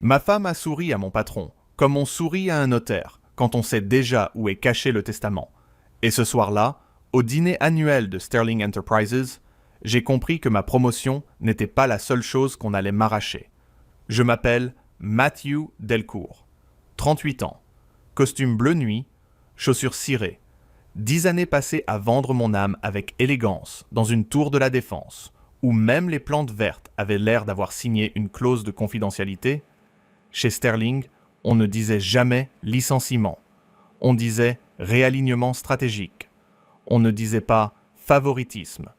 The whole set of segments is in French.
Ma femme a souri à mon patron, comme on sourit à un notaire, quand on sait déjà où est caché le testament. Et ce soir-là, au dîner annuel de Sterling Enterprises, j'ai compris que ma promotion n'était pas la seule chose qu'on allait m'arracher. Je m'appelle Matthew Delcourt, 38 ans, costume bleu nuit, chaussures cirées, 10 années passées à vendre mon âme avec élégance dans une tour de la défense, où même les plantes vertes avaient l'air d'avoir signé une clause de confidentialité. Chez Sterling, on ne disait jamais licenciement, on disait réalignement stratégique, on ne disait pas favoritisme,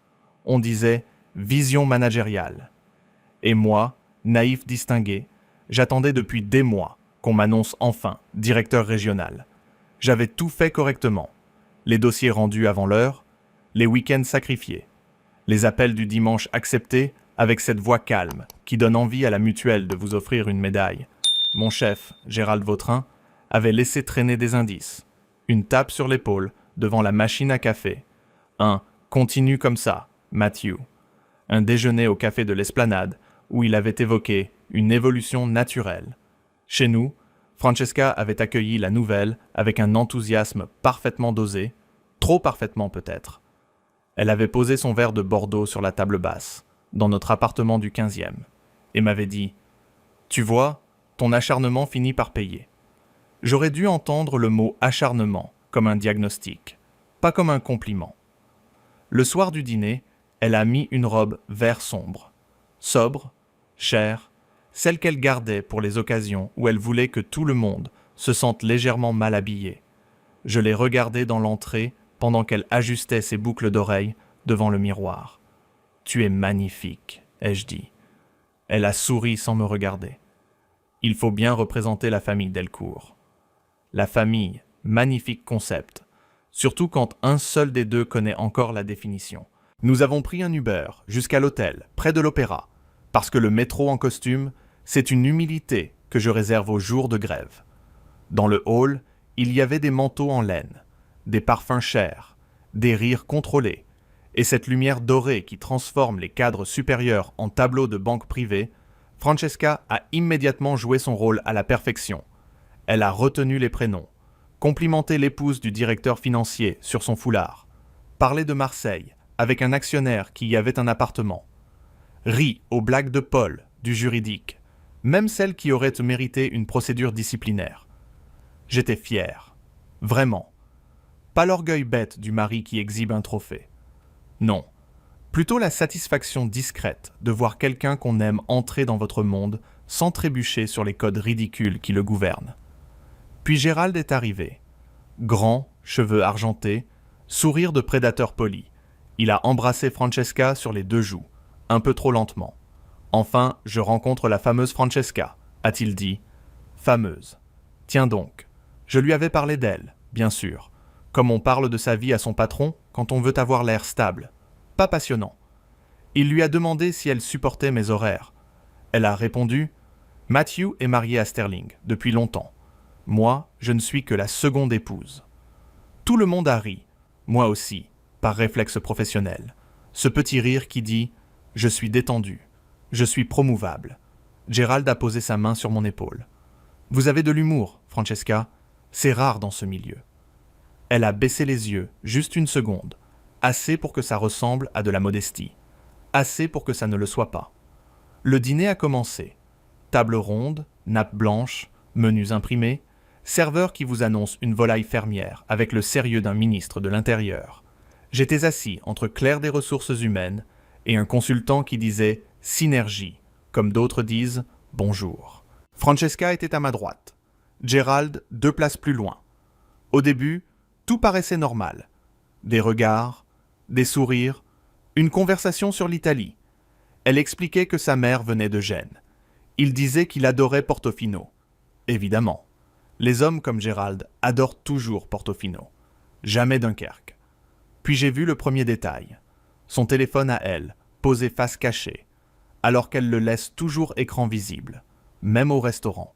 on disait vision managériale. Et moi, naïf distingué, j'attendais depuis des mois qu'on m'annonce enfin directeur régional. J'avais tout fait correctement. Les dossiers rendus avant l'heure, les week-ends sacrifiés, les appels du dimanche acceptés avec cette voix calme qui donne envie à la mutuelle de vous offrir une médaille. Mon chef, Gérald Vautrin, avait laissé traîner des indices. Une tape sur l'épaule devant la machine à café. Un « continue comme ça, Matthew ». Un déjeuner au café de l'Esplanade où il avait évoqué une évolution naturelle. Chez nous, Francesca avait accueilli la nouvelle avec un enthousiasme parfaitement dosé, trop parfaitement peut-être. Elle avait posé son verre de Bordeaux sur la table basse, dans notre appartement du 15e, et m'avait dit « Tu vois, ton acharnement finit par payer. » J'aurais dû entendre le mot « acharnement » comme un diagnostic, pas comme un compliment. Le soir du dîner, elle a mis une robe vert sombre, sobre, chère, celle qu'elle gardait pour les occasions où elle voulait que tout le monde se sente légèrement mal habillé. Je l'ai regardée dans l'entrée pendant qu'elle ajustait ses boucles d'oreilles devant le miroir. « Tu es magnifique », ai-je dit. Elle a souri sans me regarder. Il faut bien représenter la famille Delcourt. La famille, magnifique concept, surtout quand un seul des deux connaît encore la définition. Nous avons pris un Uber jusqu'à l'hôtel, près de l'Opéra, parce que le métro en costume, c'est une humilité que je réserve aux jours de grève. Dans le hall, il y avait des manteaux en laine, des parfums chers, des rires contrôlés, et cette lumière dorée qui transforme les cadres supérieurs en tableaux de banque privée. Francesca a immédiatement joué son rôle à la perfection. Elle a retenu les prénoms, complimenté l'épouse du directeur financier sur son foulard, parlé de Marseille avec un actionnaire qui y avait un appartement, ri aux blagues de Paul, du juridique, même celles qui auraient mérité une procédure disciplinaire. J'étais fier, vraiment. Pas l'orgueil bête du mari qui exhibe un trophée. Non. Plutôt la satisfaction discrète de voir quelqu'un qu'on aime entrer dans votre monde sans trébucher sur les codes ridicules qui le gouvernent. Puis Gérald est arrivé. Grand, cheveux argentés, sourire de prédateur poli. Il a embrassé Francesca sur les 2 joues, un peu trop lentement. Enfin, je rencontre la fameuse Francesca, a-t-il dit. Fameuse. Tiens donc, je lui avais parlé d'elle, bien sûr, comme on parle de sa vie à son patron quand on veut avoir l'air stable. Pas passionnant. Il lui a demandé si elle supportait mes horaires. Elle a répondu « Matthew est marié à Sterling depuis longtemps. Moi, je ne suis que la seconde épouse. » Tout le monde a ri, moi aussi, par réflexe professionnel. Ce petit rire qui dit « Je suis détendu, je suis promouvable. » Gérald a posé sa main sur mon épaule. « Vous avez de l'humour, Francesca. C'est rare dans ce milieu. » Elle a baissé les yeux, juste une seconde. Assez pour que ça ressemble à de la modestie. Assez pour que ça ne le soit pas. Le dîner a commencé. Table ronde, nappe blanche, menus imprimés, serveur qui vous annonce une volaille fermière avec le sérieux d'un ministre de l'Intérieur. J'étais assis entre Claire des ressources humaines et un consultant qui disait « synergie », comme d'autres disent « bonjour ». Francesca était à ma droite. Gérald 2 places plus loin. Au début, tout paraissait normal. Des regards, des sourires, une conversation sur l'Italie. Elle expliquait que sa mère venait de Gênes. Il disait qu'il adorait Portofino. Évidemment. Les hommes comme Gérald adorent toujours Portofino. Jamais Dunkerque. Puis j'ai vu le premier détail. Son téléphone à elle, posé face cachée, alors qu'elle le laisse toujours écran visible, même au restaurant.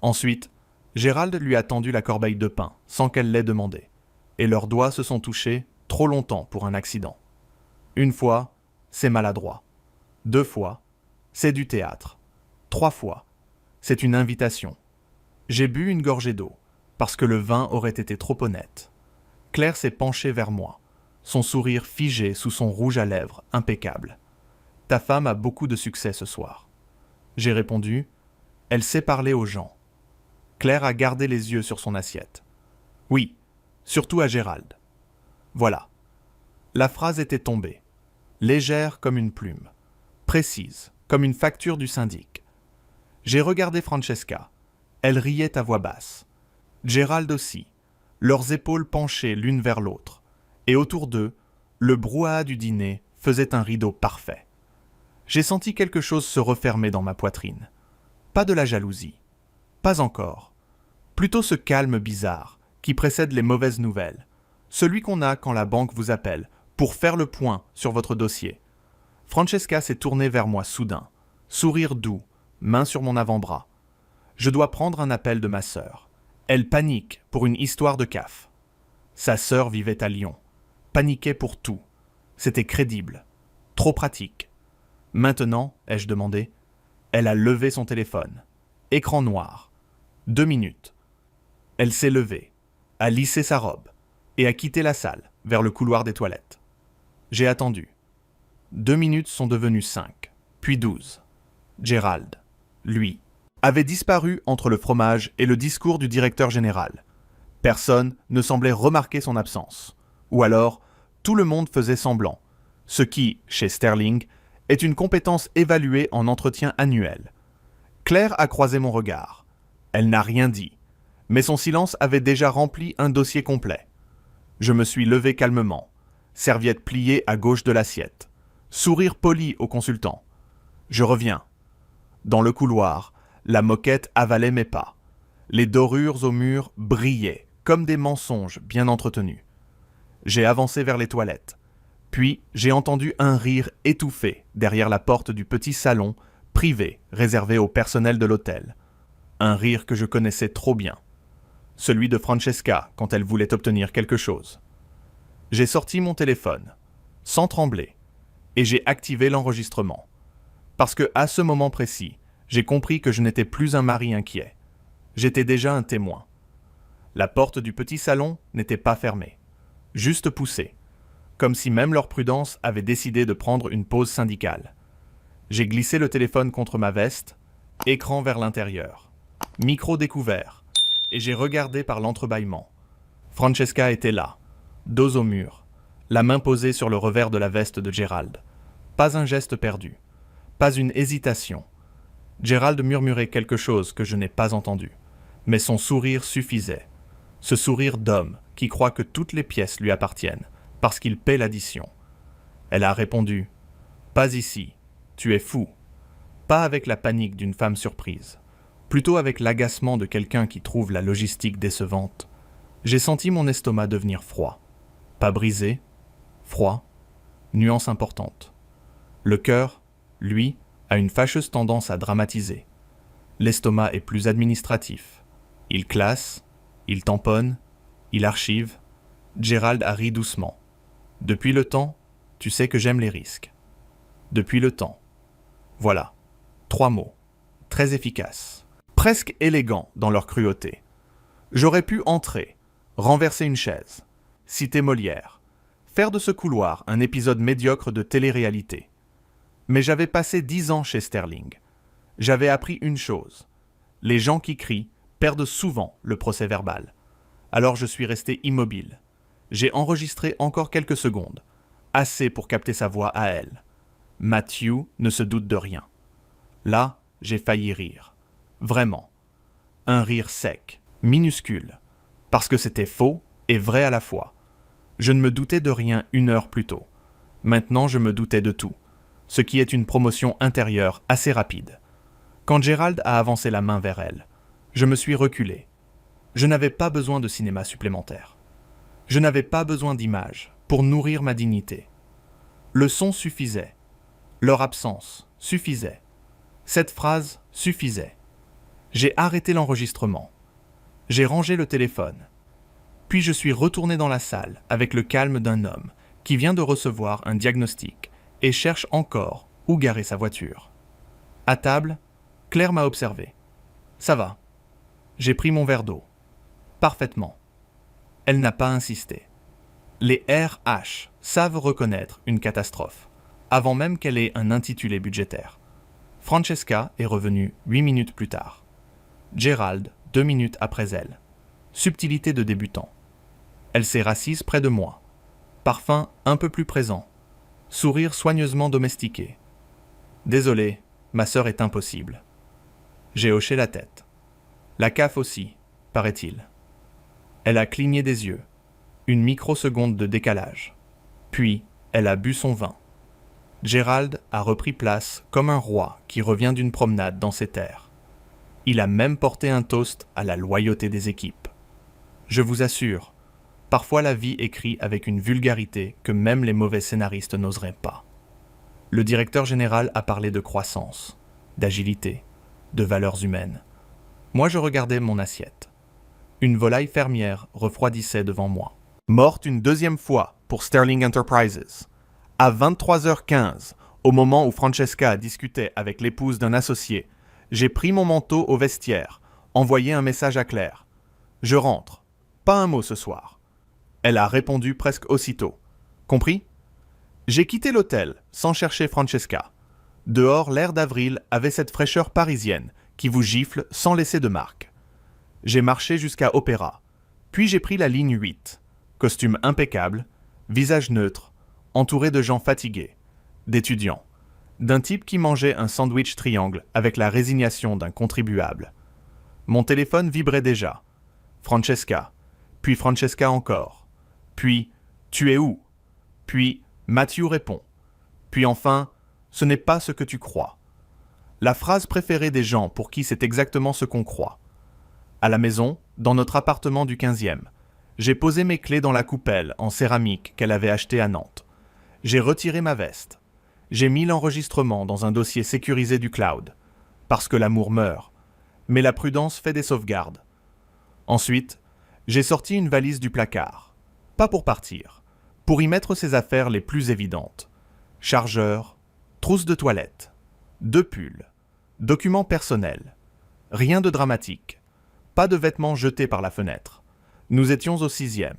Ensuite, Gérald lui a tendu la corbeille de pain, sans qu'elle l'ait demandé, et leurs doigts se sont touchés trop longtemps pour un accident. 1 fois, c'est maladroit. 2 fois, c'est du théâtre. 3 fois, C'est une invitation. J'ai bu une gorgée d'eau, parce que le vin aurait été trop honnête. Claire s'est penchée vers moi, son sourire figé sous son rouge à lèvres impeccable. « Ta femme a beaucoup de succès ce soir. » J'ai répondu, « Elle sait parler aux gens. » Claire a gardé les yeux sur son assiette. « Oui, surtout à Gérald. » Voilà. La phrase était tombée, légère comme une plume, précise comme une facture du syndic. J'ai regardé Francesca. Elle riait à voix basse. Gérald aussi, leurs épaules penchées l'une vers l'autre, et autour d'eux, le brouhaha du dîner faisait un rideau parfait. J'ai senti quelque chose se refermer dans ma poitrine. Pas de la jalousie. Pas encore. Plutôt ce calme bizarre qui précède les mauvaises nouvelles. Celui qu'on a quand la banque vous appelle pour faire le point sur votre dossier. Francesca s'est tournée vers moi soudain, sourire doux, main sur mon avant-bras. Je dois prendre un appel de ma sœur. Elle panique pour une histoire de CAF. Sa sœur vivait à Lyon, paniquait pour tout. C'était crédible, trop pratique. Maintenant, ai-je demandé, elle a levé son téléphone. Écran noir. 2 minutes. Elle s'est levée, a lissé sa robe et a quitté la salle vers le couloir des toilettes. J'ai attendu. 2 minutes sont devenues 5, puis 12. Gérald, lui, avait disparu entre le fromage et le discours du directeur général. Personne ne semblait remarquer son absence. Ou alors, tout le monde faisait semblant, ce qui, chez Sterling, est une compétence évaluée en entretien annuel. Claire a croisé mon regard. Elle n'a rien dit, mais son silence avait déjà rempli un dossier complet. Je me suis levé calmement, serviette pliée à gauche de l'assiette, sourire poli au consultant. Je reviens. Dans le couloir, la moquette avalait mes pas. Les dorures au mur brillaient, comme des mensonges bien entretenus. J'ai avancé vers les toilettes. Puis j'ai entendu un rire étouffé derrière la porte du petit salon privé réservé au personnel de l'hôtel. Un rire que je connaissais trop bien. Celui de Francesca quand elle voulait obtenir quelque chose. J'ai sorti mon téléphone, sans trembler, et j'ai activé l'enregistrement. Parce que à ce moment précis, j'ai compris que je n'étais plus un mari inquiet. J'étais déjà un témoin. La porte du petit salon n'était pas fermée, juste poussée, comme si même leur prudence avait décidé de prendre une pause syndicale. J'ai glissé le téléphone contre ma veste, écran vers l'intérieur, micro découvert, et j'ai regardé par l'entrebâillement. Francesca était là, dos au mur, la main posée sur le revers de la veste de Gérald. Pas un geste perdu, pas une hésitation. Gérald murmurait quelque chose que je n'ai pas entendu, mais son sourire suffisait. Ce sourire d'homme qui croit que toutes les pièces lui appartiennent, parce qu'il paie l'addition. Elle a répondu « Pas ici, tu es fou ». Pas avec la panique d'une femme surprise, plutôt avec l'agacement de quelqu'un qui trouve la logistique décevante. J'ai senti mon estomac devenir froid. Pas brisé, froid, nuance importante. Le cœur, lui, a une fâcheuse tendance à dramatiser. L'estomac est plus administratif. Il classe, il tamponne, il archive. Gérald a ri doucement. Depuis le temps, tu sais que j'aime les risques. Depuis le temps. Voilà. 3 mots. Très efficaces. Presque élégants dans leur cruauté. J'aurais pu entrer, renverser une chaise, citer Molière, faire de ce couloir un épisode médiocre de télé-réalité. Mais j'avais passé 10 ans chez Sterling. J'avais appris une chose. Les gens qui crient perdent souvent le procès-verbal. Alors je suis resté immobile. J'ai enregistré encore quelques secondes, assez pour capter sa voix à elle. Matthew ne se doute de rien. Là, j'ai failli rire. Vraiment. Un rire sec, minuscule, parce que c'était faux et vrai à la fois. Je ne me doutais de rien 1 heure plus tôt. Maintenant, je me doutais de tout, ce qui est une promotion intérieure assez rapide. Quand Gérald a avancé la main vers elle, je me suis reculé. Je n'avais pas besoin de cinéma supplémentaire. Je n'avais pas besoin d'images pour nourrir ma dignité. Le son suffisait. Leur absence suffisait. Cette phrase suffisait. J'ai arrêté l'enregistrement. J'ai rangé le téléphone. Puis je suis retourné dans la salle avec le calme d'un homme qui vient de recevoir un diagnostic et cherche encore où garer sa voiture. À table, Claire m'a observé. Ça va. J'ai pris mon verre d'eau. Parfaitement. Elle n'a pas insisté. Les RH savent reconnaître une catastrophe, avant même qu'elle ait un intitulé budgétaire. Francesca est revenue 8 minutes plus tard. Gerald, 2 minutes après elle. Subtilité de débutant. Elle s'est rassise près de moi. Parfum un peu plus présent. Sourire soigneusement domestiqué. Désolé, ma sœur est impossible. J'ai hoché la tête. La CAF aussi, paraît-il. Elle a cligné des yeux. Une microseconde de décalage. Puis, elle a bu son vin. Gerald a repris place comme un roi qui revient d'une promenade dans ses terres. Il a même porté un toast à la loyauté des équipes. Je vous assure, parfois la vie écrit avec une vulgarité que même les mauvais scénaristes n'oseraient pas. Le directeur général a parlé de croissance, d'agilité, de valeurs humaines. Moi, je regardais mon assiette. Une volaille fermière refroidissait devant moi. Morte une deuxième fois pour Sterling Enterprises. À 23h15, au moment où Francesca discutait avec l'épouse d'un associé, j'ai pris mon manteau au vestiaire, envoyé un message à Claire. Je rentre. Pas un mot ce soir. Elle a répondu presque aussitôt. Compris ? J'ai quitté l'hôtel sans chercher Francesca. Dehors, l'air d'avril avait cette fraîcheur parisienne qui vous gifle sans laisser de marque. J'ai marché jusqu'à Opéra. Puis j'ai pris la ligne 8. Costume impeccable, visage neutre, entouré de gens fatigués, d'étudiants, d'un type qui mangeait un sandwich triangle avec la résignation d'un contribuable. Mon téléphone vibrait déjà. Francesca. Puis Francesca encore. Puis « Tu es où ?» Puis Matthew répond. Puis enfin « Ce n'est pas ce que tu crois ». La phrase préférée des gens pour qui c'est exactement ce qu'on croit. À la maison, dans notre appartement du 15e, j'ai posé mes clés dans la coupelle en céramique qu'elle avait achetée à Nantes. J'ai retiré ma veste. J'ai mis l'enregistrement dans un dossier sécurisé du cloud. Parce que l'amour meurt. Mais la prudence fait des sauvegardes. Ensuite, j'ai sorti une valise du placard. Pas pour partir. Pour y mettre ses affaires les plus évidentes. Chargeur, trousse de toilette, 2 pulls, documents personnels. Rien de dramatique. Pas de vêtements jetés par la fenêtre. Nous étions au 6e,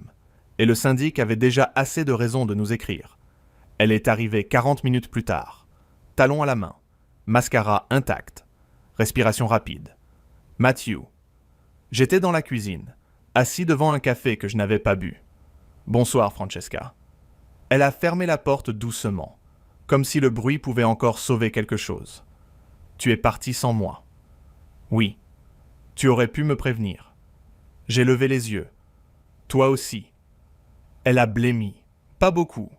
et le syndic avait déjà assez de raisons de nous écrire. Elle est arrivée 40 minutes plus tard. Talons à la main, mascara intact, respiration rapide. Matthew. J'étais dans la cuisine, assis devant un café que je n'avais pas bu. Bonsoir, Francesca. Elle a fermé la porte doucement, comme si le bruit pouvait encore sauver quelque chose. Tu es parti sans moi. Oui. Tu aurais pu me prévenir. J'ai levé les yeux. Toi aussi. Elle a blêmi. Pas beaucoup.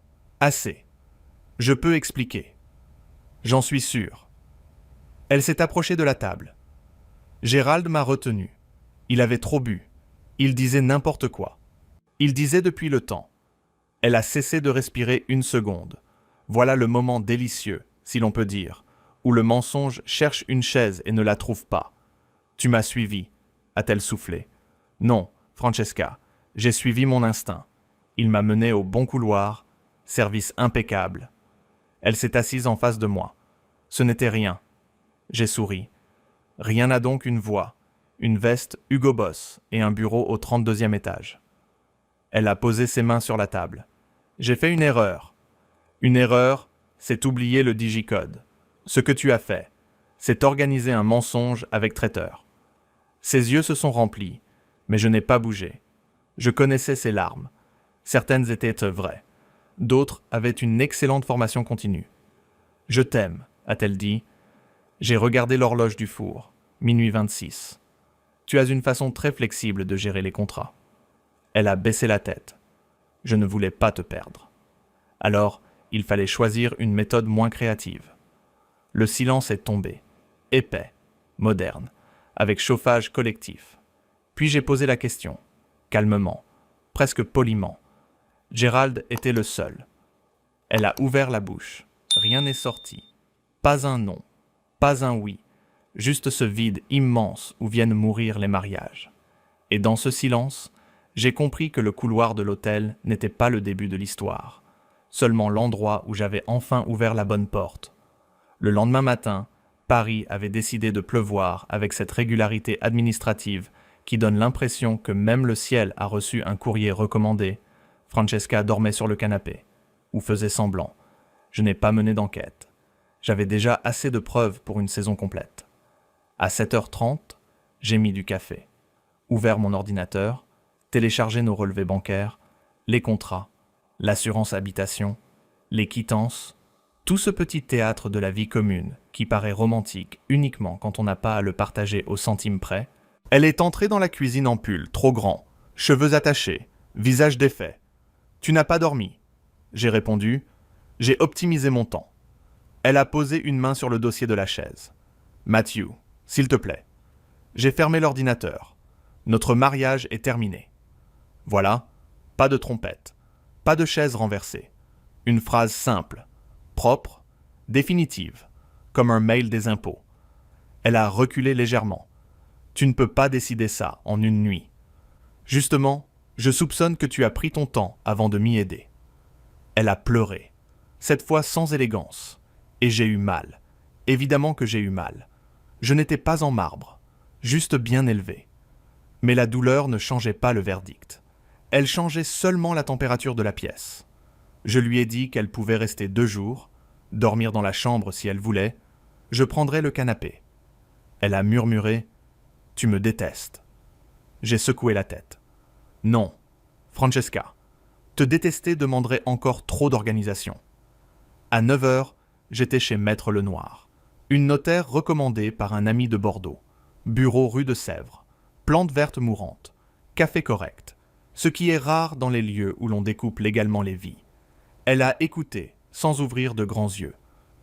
Assez. Je peux expliquer. J'en suis sûr. Elle s'est approchée de la table. Gérald m'a retenu. Il avait trop bu. Il disait n'importe quoi. Il disait depuis le temps. Elle a cessé de respirer 1 seconde. Voilà le moment délicieux, si l'on peut dire, où le mensonge cherche une chaise et ne la trouve pas. Tu m'as suivi, a-t-elle soufflé. Non, Francesca, j'ai suivi mon instinct. Il m'a mené au bon couloir, service impeccable. Elle s'est assise en face de moi. Ce n'était rien. J'ai souri. Rien n'a donc une voix, une veste Hugo Boss et un bureau au 32e étage. Elle a posé ses mains sur la table. J'ai fait une erreur. Une erreur, c'est oublier le digicode. Ce que tu as fait, c'est organiser un mensonge avec traiteur. Ses yeux se sont remplis, mais je n'ai pas bougé. Je connaissais ses larmes. Certaines étaient vraies. D'autres avaient une excellente formation continue. « Je t'aime », a-t-elle dit. J'ai regardé l'horloge du four. Minuit 26. Tu as une façon très flexible de gérer les contrats. Elle a baissé la tête. Je ne voulais pas te perdre. Alors, il fallait choisir une méthode moins créative. Le silence est tombé, épais, moderne, avec chauffage collectif. Puis j'ai posé la question, calmement, presque poliment. Gerald était le seul. Elle a ouvert la bouche. Rien n'est sorti. Pas un non, pas un oui, juste ce vide immense où viennent mourir les mariages. Et dans ce silence, j'ai compris que le couloir de l'hôtel n'était pas le début de l'histoire, seulement l'endroit où j'avais enfin ouvert la bonne porte. Le lendemain matin, Paris avait décidé de pleuvoir avec cette régularité administrative qui donne l'impression que même le ciel a reçu un courrier recommandé. Francesca dormait sur le canapé, ou faisait semblant. Je n'ai pas mené d'enquête. J'avais déjà assez de preuves pour une saison complète. À 7h30, j'ai mis du café, ouvert mon ordinateur, téléchargé nos relevés bancaires, les contrats, l'assurance habitation, les quittances, tout ce petit théâtre de la vie commune qui paraît romantique uniquement quand on n'a pas à le partager au centime près. Elle est entrée dans la cuisine en pull, trop grand, cheveux attachés, visage défait. « Tu n'as pas dormi ?» J'ai répondu. J'ai optimisé mon temps. Elle a posé une main sur le dossier de la chaise. « Matthew, s'il te plaît. » J'ai fermé l'ordinateur. Notre mariage est terminé. Voilà, pas de trompette, pas de chaise renversée. Une phrase simple, propre, définitive, comme un mail des impôts. Elle a reculé légèrement. Tu ne peux pas décider ça en une nuit. Justement, je soupçonne que tu as pris ton temps avant de m'y aider. Elle a pleuré, cette fois sans élégance. Et j'ai eu mal. Évidemment que j'ai eu mal. Je n'étais pas en marbre, juste bien élevé. Mais la douleur ne changeait pas le verdict. Elle changeait seulement la température de la pièce. Je lui ai dit qu'elle pouvait rester 2 jours, dormir dans la chambre si elle voulait. Je prendrais le canapé. Elle a murmuré « Tu me détestes ». J'ai secoué la tête. Non, Francesca, te détester demanderait encore trop d'organisation. À 9h, j'étais chez Maître Lenoir, une notaire recommandée par un ami de Bordeaux. Bureau rue de Sèvres, plantes vertes mourantes, café correct, ce qui est rare dans les lieux où l'on découpe légalement les vies. Elle a écouté, sans ouvrir de grands yeux,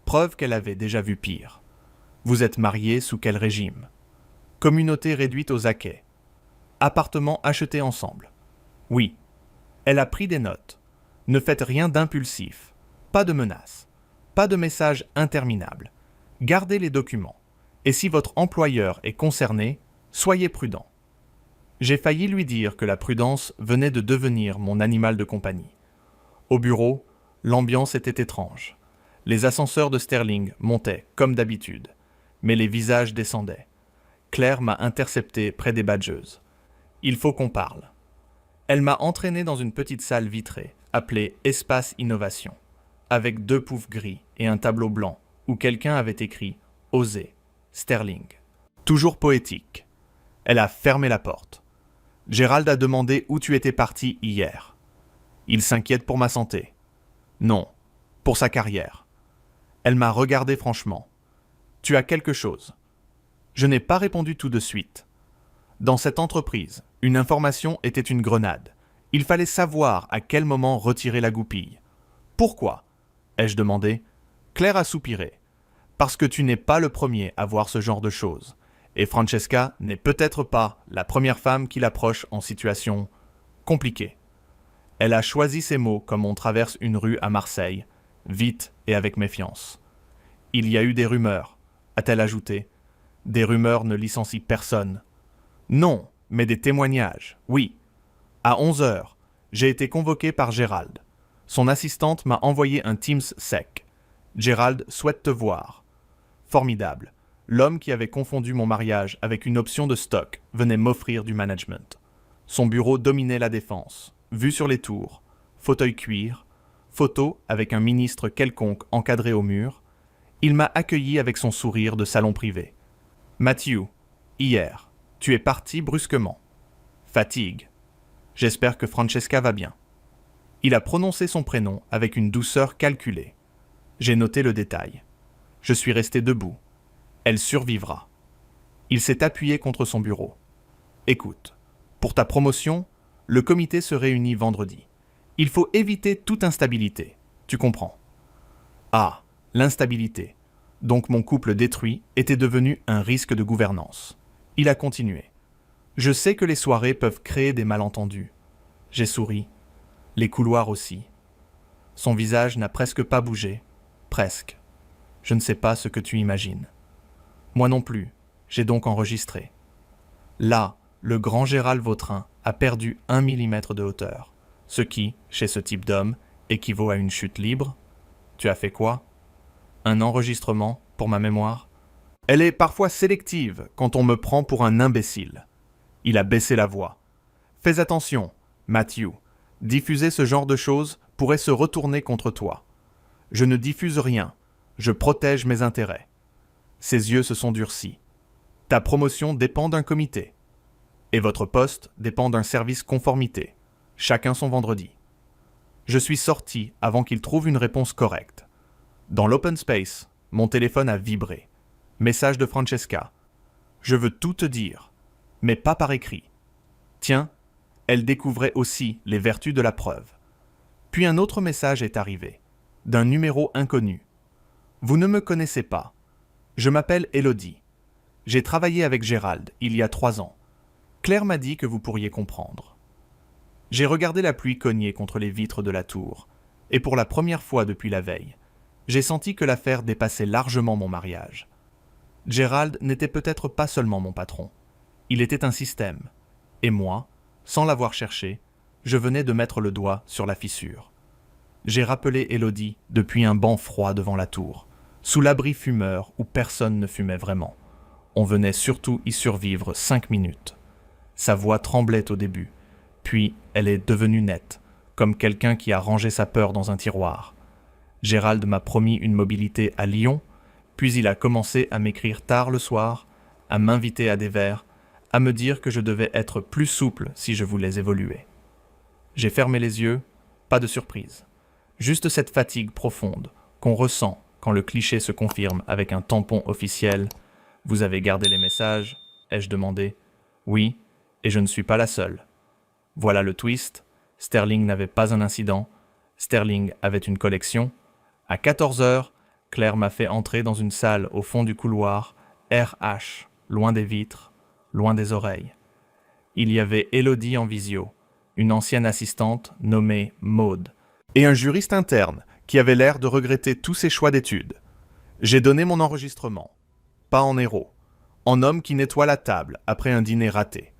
preuve qu'elle avait déjà vu pire. Vous êtes mariés sous quel régime? Communauté réduite aux acquets. Appartement acheté ensemble. Oui. Elle a pris des notes. Ne faites rien d'impulsif. Pas de menaces. Pas de messages interminables. Gardez les documents. Et si votre employeur est concerné, soyez prudent. J'ai failli lui dire que la prudence venait de devenir mon animal de compagnie. Au bureau, l'ambiance était étrange. Les ascenseurs de Sterling montaient, comme d'habitude, mais les visages descendaient. Claire m'a intercepté près des badgeuses. Il faut qu'on parle. Elle m'a entraîné dans une petite salle vitrée, appelée Espace Innovation, avec 2 poufs gris et un tableau blanc où quelqu'un avait écrit « Oser, Sterling ». Toujours poétique. Elle a fermé la porte. Gérald a demandé où tu étais parti hier. Il s'inquiète pour ma santé. Non, pour sa carrière. Elle m'a regardé franchement. Tu as quelque chose. Je n'ai pas répondu tout de suite. Dans cette entreprise, une information était une grenade. Il fallait savoir à quel moment retirer la goupille. Pourquoi? Ai-je demandé. Claire a soupiré. Parce que tu n'es pas le premier à voir ce genre de choses. Et Francesca n'est peut-être pas la première femme qui l'approche en situation compliquée. Elle a choisi ses mots comme on traverse une rue à Marseille, vite et avec méfiance. Il y a eu des rumeurs, a-t-elle ajouté. Des rumeurs ne licencient personne. Non, mais des témoignages, oui. À 11h, j'ai été convoqué par Gérald. Son assistante m'a envoyé un Teams sec. Gérald souhaite te voir. Formidable. L'homme qui avait confondu mon mariage avec une option de stock venait m'offrir du management. Son bureau dominait la défense, vue sur les tours, fauteuil cuir, photo avec un ministre quelconque encadré au mur. Il m'a accueilli avec son sourire de salon privé. Matthew, hier, tu es parti brusquement. Fatigue. J'espère que Francesca va bien. Il a prononcé son prénom avec une douceur calculée. J'ai noté le détail. Je suis resté debout. Elle survivra. Il s'est appuyé contre son bureau. Écoute, pour ta promotion, le comité se réunit vendredi. Il faut éviter toute instabilité. Tu comprends? Ah, l'instabilité. Donc mon couple détruit était devenu un risque de gouvernance. Il a continué. Je sais que les soirées peuvent créer des malentendus. J'ai souri. Les couloirs aussi. Son visage n'a presque pas bougé. Presque. Je ne sais pas ce que tu imagines. Moi non plus. J'ai donc enregistré. Là, le grand Gérald Vautrin a perdu 1 millimètre de hauteur, ce qui, chez ce type d'homme, équivaut à une chute libre. Tu as fait quoi? Un enregistrement pour ma mémoire? Elle est parfois sélective quand on me prend pour un imbécile. Il a baissé la voix. Fais attention, Matthew. Diffuser ce genre de choses pourrait se retourner contre toi. Je ne diffuse rien. Je protège mes intérêts. Ses yeux se sont durcis. Ta promotion dépend d'un comité. Et votre poste dépend d'un service conformité. Chacun son vendredi. Je suis sorti avant qu'il trouve une réponse correcte. Dans l'open space, mon téléphone a vibré. Message de Francesca. Je veux tout te dire, mais pas par écrit. Tiens, elle découvrait aussi les vertus de la preuve. Puis un autre message est arrivé, d'un numéro inconnu. Vous ne me connaissez pas. Je m'appelle Elodie. J'ai travaillé avec Gérald il y a 3 ans. Claire m'a dit que vous pourriez comprendre. J'ai regardé la pluie cogner contre les vitres de la tour, et pour la première fois depuis la veille, j'ai senti que l'affaire dépassait largement mon mariage. Gérald n'était peut-être pas seulement mon patron. Il était un système. Et moi, sans l'avoir cherché, je venais de mettre le doigt sur la fissure. J'ai rappelé Elodie depuis un banc froid devant la tour, sous l'abri fumeur où personne ne fumait vraiment. On venait surtout y survivre 5 minutes. Sa voix tremblait au début, puis elle est devenue nette, comme quelqu'un qui a rangé sa peur dans un tiroir. Gérald m'a promis une mobilité à Lyon, puis il a commencé à m'écrire tard le soir, à m'inviter à des verres, à me dire que je devais être plus souple si je voulais évoluer. J'ai fermé les yeux, pas de surprise. Juste cette fatigue profonde qu'on ressent quand le cliché se confirme avec un tampon officiel. « Vous avez gardé les messages ?» ai-je demandé. « Oui, et je ne suis pas la seule. » Voilà le twist. Sterling n'avait pas un incident. Sterling avait une collection. À 14 heures, Claire m'a fait entrer dans une salle au fond du couloir, RH, loin des vitres, loin des oreilles. Il y avait Elodie en visio, une ancienne assistante nommée Maude, et un juriste interne qui avait l'air de regretter tous ses choix d'études. J'ai donné mon enregistrement, pas en héros, en homme qui nettoie la table après un dîner raté.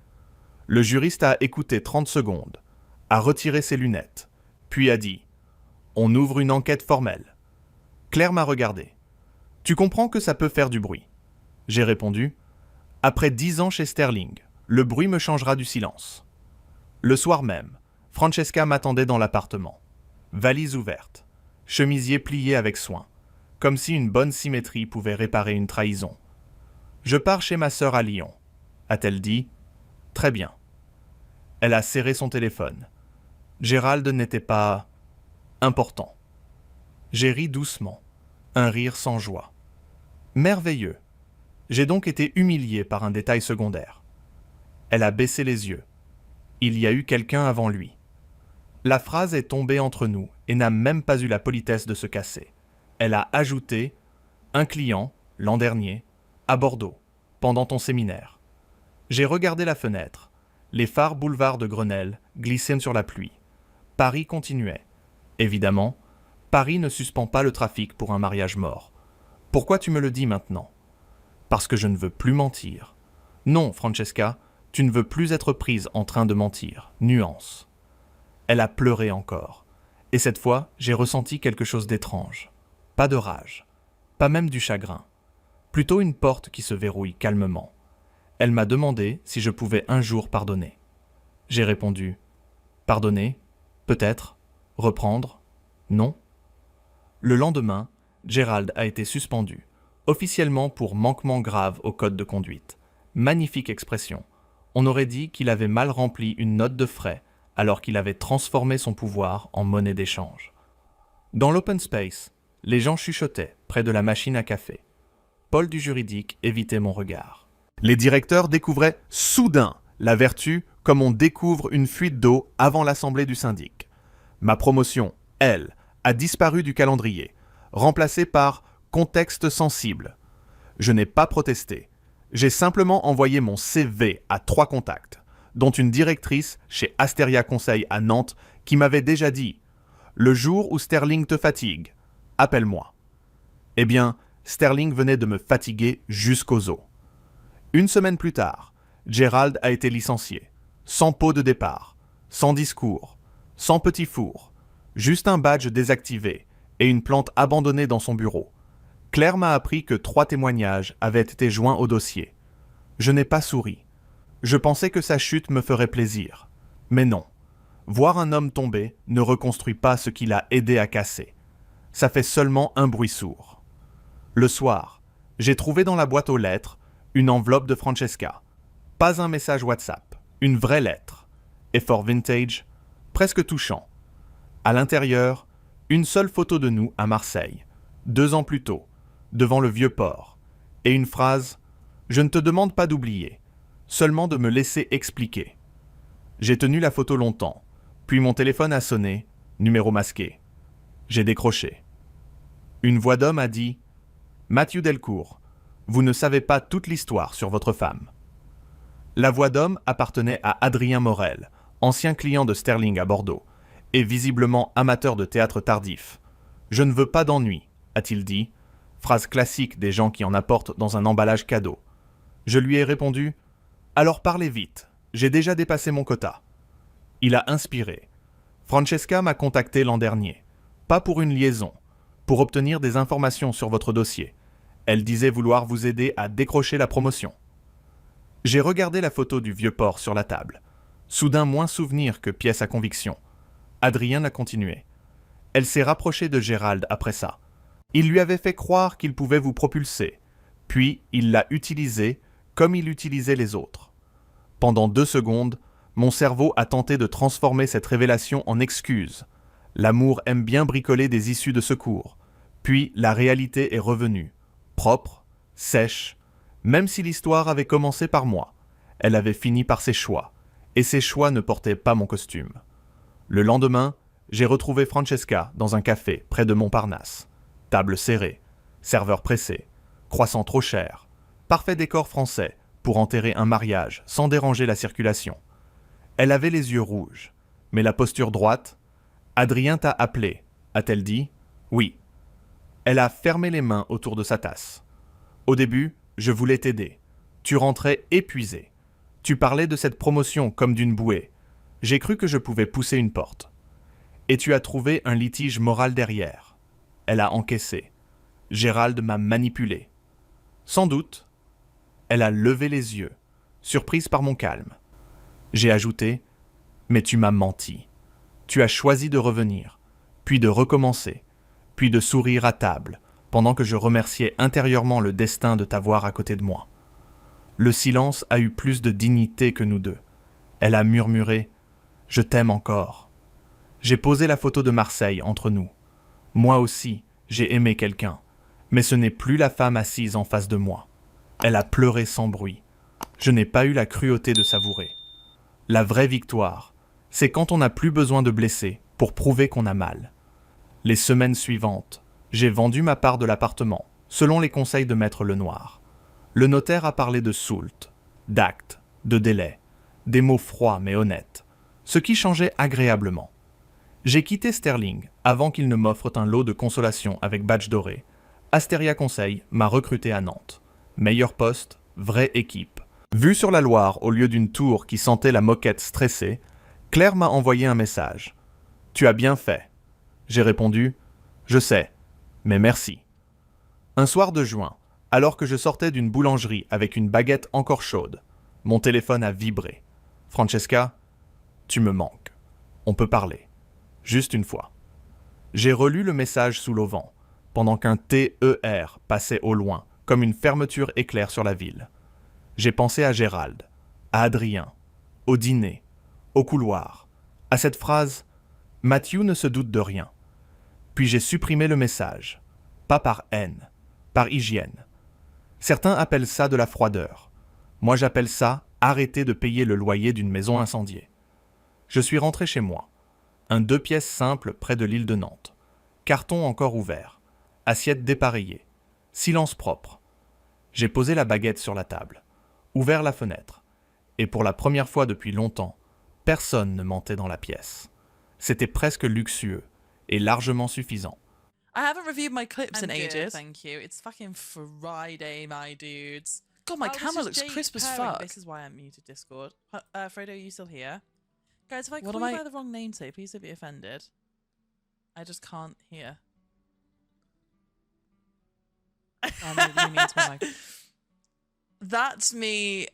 Le juriste a écouté 30 secondes, a retiré ses lunettes, puis a dit « On ouvre une enquête formelle ». Claire m'a regardé. « Tu comprends que ça peut faire du bruit ?» J'ai répondu « Après 10 ans chez Sterling, le bruit me changera du silence. » Le soir même, Francesca m'attendait dans l'appartement. Valise ouverte, chemisier plié avec soin, comme si une bonne symétrie pouvait réparer une trahison. « Je pars chez ma sœur à Lyon », a-t-elle dit. « Très bien. » Elle a serré son téléphone. Gérald n'était pas important. J'ai ri doucement, un rire sans joie. Merveilleux. J'ai donc été humilié par un détail secondaire. Elle a baissé les yeux. Il y a eu quelqu'un avant lui. La phrase est tombée entre nous et n'a même pas eu la politesse de se casser. Elle a ajouté « Un client, l'an dernier, à Bordeaux, pendant ton séminaire. » J'ai regardé la fenêtre. Les phares boulevard de Grenelle glissaient sur la pluie. Paris continuait. Évidemment, Paris ne suspend pas le trafic pour un mariage mort. Pourquoi tu me le dis maintenant ? Parce que je ne veux plus mentir. Non, Francesca, tu ne veux plus être prise en train de mentir. Nuance. Elle a pleuré encore. Et cette fois, j'ai ressenti quelque chose d'étrange. Pas de rage. Pas même du chagrin. Plutôt une porte qui se verrouille calmement. Elle m'a demandé si je pouvais un jour pardonner. J'ai répondu « Pardonner ? Peut-être ? Reprendre ? Non ?» Le lendemain, Gérald a été suspendu, officiellement pour manquement grave au code de conduite. Magnifique expression. On aurait dit qu'il avait mal rempli une note de frais alors qu'il avait transformé son pouvoir en monnaie d'échange. Dans l'open space, les gens chuchotaient près de la machine à café. Paul du juridique évitait mon regard. Les directeurs découvraient soudain la vertu comme on découvre une fuite d'eau avant l'assemblée du syndic. Ma promotion, elle, a disparu du calendrier, remplacée par « contexte sensible ». Je n'ai pas protesté. J'ai simplement envoyé mon CV à 3 contacts, dont une directrice chez Asteria Conseil à Nantes qui m'avait déjà dit « Le jour où Sterling te fatigue, appelle-moi ». Eh bien, Sterling venait de me fatiguer jusqu'aux os. Une semaine plus tard, Gérald a été licencié, sans pot de départ, sans discours, sans petit four, juste un badge désactivé et une plante abandonnée dans son bureau. Claire m'a appris que 3 témoignages avaient été joints au dossier. Je n'ai pas souri. Je pensais que sa chute me ferait plaisir. Mais non. Voir un homme tomber ne reconstruit pas ce qu'il a aidé à casser. Ça fait seulement un bruit sourd. Le soir, j'ai trouvé dans la boîte aux lettres une enveloppe de Francesca. Pas un message WhatsApp, une vraie lettre. Effort vintage, presque touchant. À l'intérieur, une seule photo de nous à Marseille, 2 ans plus tôt, devant le vieux port, et une phrase « Je ne te demande pas d'oublier, seulement de me laisser expliquer ». J'ai tenu la photo longtemps, puis mon téléphone a sonné, numéro masqué. J'ai décroché. Une voix d'homme a dit « Matthew Delcourt, vous ne savez pas toute l'histoire sur votre femme ». La voix d'homme appartenait à Adrien Morel, ancien client de Sterling à Bordeaux, et visiblement amateur de théâtre tardif. « Je ne veux pas d'ennui », a-t-il dit, phrase classique des gens qui en apportent dans un emballage cadeau. Je lui ai répondu « Alors parlez vite, j'ai déjà dépassé mon quota ». Il a inspiré. Francesca m'a contacté l'an dernier, pas pour une liaison, pour obtenir des informations sur votre dossier. Elle disait vouloir vous aider à décrocher la promotion. J'ai regardé la photo du vieux port sur la table. Soudain moins souvenir que pièce à conviction. Adrien a continué. Elle s'est rapprochée de Gérald après ça. Il lui avait fait croire qu'il pouvait vous propulser, puis il l'a utilisé comme il utilisait les autres. Pendant 2 secondes, mon cerveau a tenté de transformer cette révélation en excuse. L'amour aime bien bricoler des issues de secours. Puis la réalité est revenue, propre, sèche, même si l'histoire avait commencé par moi. Elle avait fini par ses choix, et ses choix ne portaient pas mon costume. Le lendemain, j'ai retrouvé Francesca dans un café près de Montparnasse. Table serrée, serveur pressé, croissant trop cher, parfait décor français pour enterrer un mariage sans déranger la circulation. Elle avait les yeux rouges, mais la posture droite. « Adrien t'a appelé », a-t-elle dit ? « Oui. » Elle a fermé les mains autour de sa tasse. « Au début, je voulais t'aider. Tu rentrais épuisé. Tu parlais de cette promotion comme d'une bouée. J'ai cru que je pouvais pousser une porte. Et tu as trouvé un litige moral derrière. » Elle a encaissé. Gérald m'a manipulé. Sans doute. Elle a levé les yeux, surprise par mon calme. J'ai ajouté « Mais tu m'as menti. Tu as choisi de revenir, puis de recommencer, puis de sourire à table, pendant que je remerciais intérieurement le destin de t'avoir à côté de moi. » Le silence a eu plus de dignité que nous deux. Elle a murmuré « Je t'aime encore. » J'ai posé la photo de Marseille entre nous. Moi aussi, j'ai aimé quelqu'un, mais ce n'est plus la femme assise en face de moi. Elle a pleuré sans bruit. Je n'ai pas eu la cruauté de savourer. La vraie victoire, c'est quand on n'a plus besoin de blesser pour prouver qu'on a mal. Les semaines suivantes, j'ai vendu ma part de l'appartement, selon les conseils de Maître Lenoir. Le notaire a parlé de soult, d'acte, de délai, des mots froids mais honnêtes, ce qui changeait agréablement. J'ai quitté Sterling avant qu'il ne m'offre un lot de consolation avec badge doré. Asteria Conseil m'a recruté à Nantes. Meilleur poste, vraie équipe. Vue sur la Loire au lieu d'une tour qui sentait la moquette stressée, Claire m'a envoyé un message. « Tu as bien fait. » J'ai répondu « Je sais, mais merci. » Un soir de juin, alors que je sortais d'une boulangerie avec une baguette encore chaude, mon téléphone a vibré. « Francesca, tu me manques. On peut parler. Juste une fois. » J'ai relu le message sous l'auvent, pendant qu'un TER passait au loin, comme une fermeture éclair sur la ville. J'ai pensé à Gérald, à Adrien, au dîner, au couloir, à cette phrase « Matthew ne se doute de rien ». Puis j'ai supprimé le message, pas par haine, par hygiène. Certains appellent ça de la froideur. Moi j'appelle ça arrêter de payer le loyer d'une maison incendiée. Je suis rentré chez moi. Un 2 pièces simple près de l'île de Nantes. Carton encore ouvert. Assiette dépareillée. Silence propre. J'ai posé la baguette sur la table. Ouvert la fenêtre. Et pour la première fois depuis longtemps, personne ne mentait dans la pièce. C'était presque luxueux et largement suffisant. I haven't reviewed my clips in Good, ages. thank you. It's fucking Friday, my dudes. God, my Oh, this camera is looks Jake crisp as purring. fuck. This is why I muted Discord. Fredo, are you still here? Guys, if I What call am you I- by the wrong name today, please don't be offended. I just can't hear. I'm leaning into my mic. That's me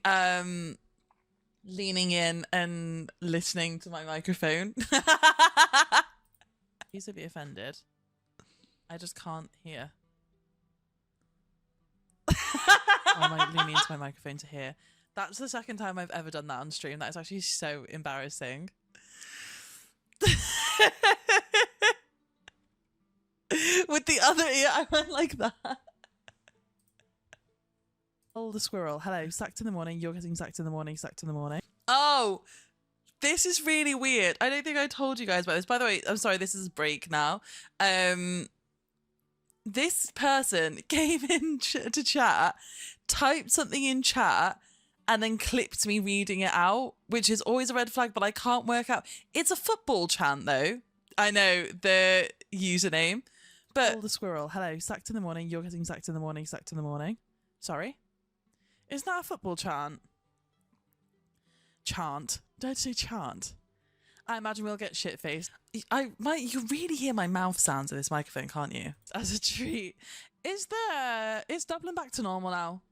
leaning in and listening to my microphone. Please don't be offended. I just can't hear. I'm like leaning into my microphone to hear. That's the second time I've ever done that on stream. That is actually so embarrassing. With the other ear, I went like that. Oh, the squirrel. Hello, sacked in the morning. You're getting sacked in the morning. Sacked in the morning. Oh, this is really weird. I don't think I told you guys about this. By the way, I'm sorry. This is break now. This person came in to chat, typed something in chat, and then clipped me reading it out, which is always a red flag, but I can't work out. It's a football chant, though. I know the username, but... Oh, the squirrel. Hello, sacked in the morning. You're getting sacked in the morning. Sacked in the morning. Sorry? Is that a football chant? Chant. Don't say chant. I imagine we'll get shit-faced. You really hear my mouth sounds in this microphone, can't you? As a treat. Is Dublin back to normal now?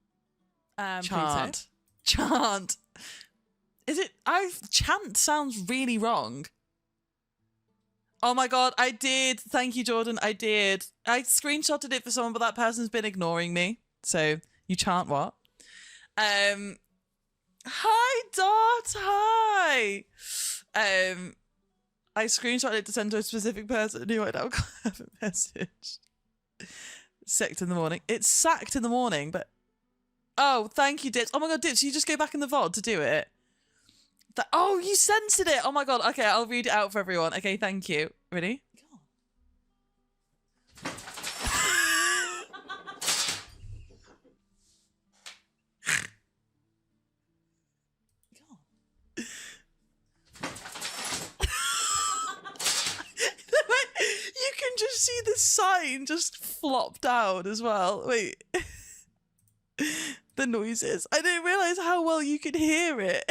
Chant. Chant. Is it? Chant sounds really wrong. Oh my god, I did. Thank you, Jordan. I did. I screenshotted it for someone, but that person's been ignoring me. So, you chant what? Hi, Dot. Hi. I screenshotted it to send to a specific person who I now can't have a message. Sacked in the morning. It's sacked in the morning, but... Oh, thank you, Dips. Oh my god, Dips, you just go back in the VOD to do it? Oh, you censored it! Oh my god, okay, I'll read it out for everyone. Okay, thank you. Ready? You can just see the sign just flop down as well. Wait. The noises. I didn't realise how well you could hear it.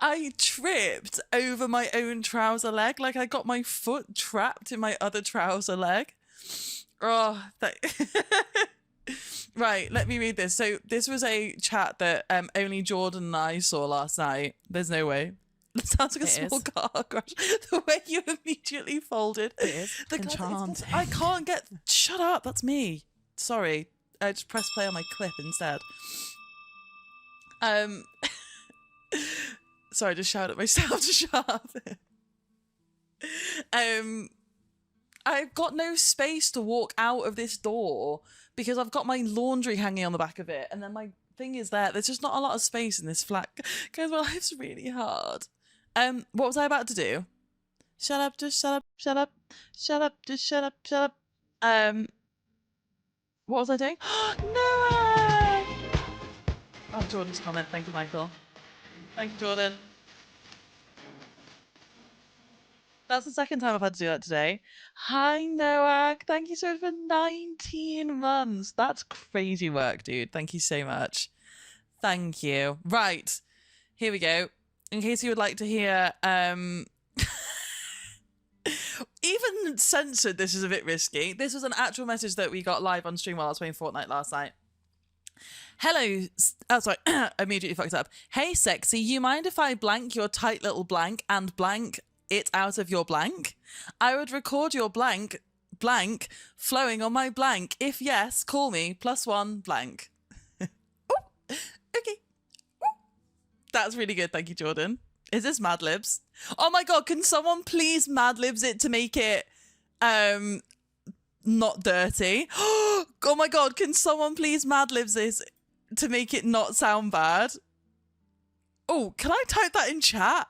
I tripped over my own trouser leg. Like I got my foot trapped in my other trouser leg. Oh, Right, let me read this. So this was a chat that only Jordan and I saw last night. There's no way. It sounds like a small car crash. The way you immediately folded. It is. Enchanting. I can't get... Shut up, that's me. Sorry. I just pressed play on my clip instead. Sorry, I just shouted at myself to shut up. I've got no space to walk out of this door because I've got my laundry hanging on the back of it, and then my thing is there. There's just not a lot of space in this flat. Guys, my life's really hard. What was I about to do? Shut up, just shut up, shut up, shut up, just shut up, shut up. What was I doing? No! Oh, Jordan's comment. Thank you, Michael. Thank you, Jordan. That's the second time I've had to do that today. Hi, Noah. Thank you so much for 19 months. That's crazy work, dude. Thank you so much. Thank you. Right. Here we go. In case you would like to hear... Even censored, this is a bit risky. This was an actual message that we got live on stream while I was playing Fortnite last night. Hello. Oh, sorry. I immediately fucked up. Hey, sexy. You mind if I blank your tight little blank and blank it out of your blank? I would record your blank flowing on my blank. If yes, call me +1 blank. Oh, okay. Ooh. That's really good. Thank you, Jordan. Is this Mad Libs? Oh my god, can someone please Mad Libs it to make it not dirty? Oh my god, can someone please Mad Libs this to make it not sound bad? Oh, can I type that in chat?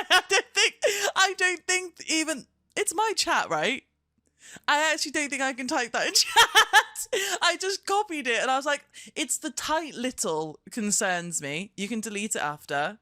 I don't think even... It's my chat, right? I actually don't think I can type that in chat. I just copied it and I was like, it's the tight little concerns me. You can delete it after.